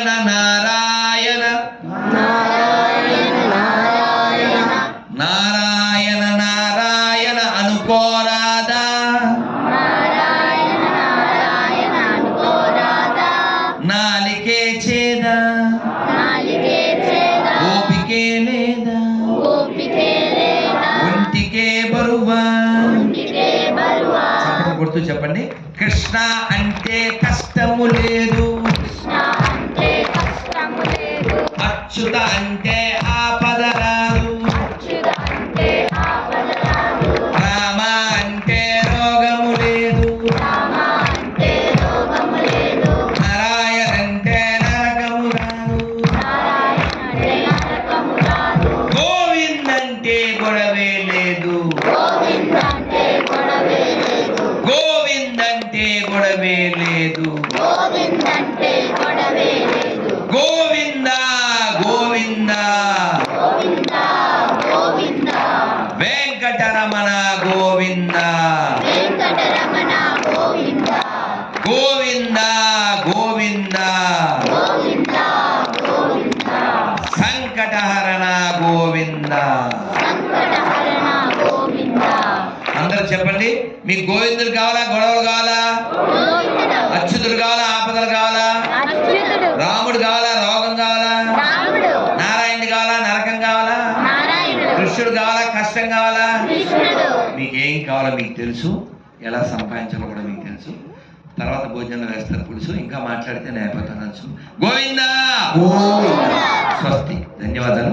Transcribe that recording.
నారాయణ నారాయణ నారాయణ అనుకోరాదా నాలికే చేదా ఓపికే లేదా ఒంటికే బరువా గుర్తు చెప్పండి. కృష్ణ అంటే కష్టము లేదు, అచ్యుత అంటే ఆపద రాదు, రామ అంటే రోగము లేదు, నారాయణ అంటే నరకము రాదు, గోవింద్ అంటే గొడవే లేదు, గోవింద్ అంటే గొడవే లేదు, గోవింద గోవింద వెంకటరమణ గోవింద గోవింద గోవింద సంకటహరణ గోవింద. అందరూ చెప్పండి. మీకు గోవిందుడు కావాలా, గొడవలు కావాలా, అచ్యుతుడు కావాలా, ఆపదలు కావాలా, రాముడు కావాలా, రోగం కావాలా, నారాయణుడు కావాలా, నరకం కావాలా, కృష్ణుడు కావాలా, కష్టం కావాలా, మీకేం కావాలో మీకు తెలుసు, ఎలా సంపాదించాలో కూడా మీకు తెలుసు. తర్వాత భోజనం వేస్తారు పులుసు. ఇంకా మాట్లాడితే నేపథ్యం గోవిందా. స్వస్తి. ధన్యవాదాలు.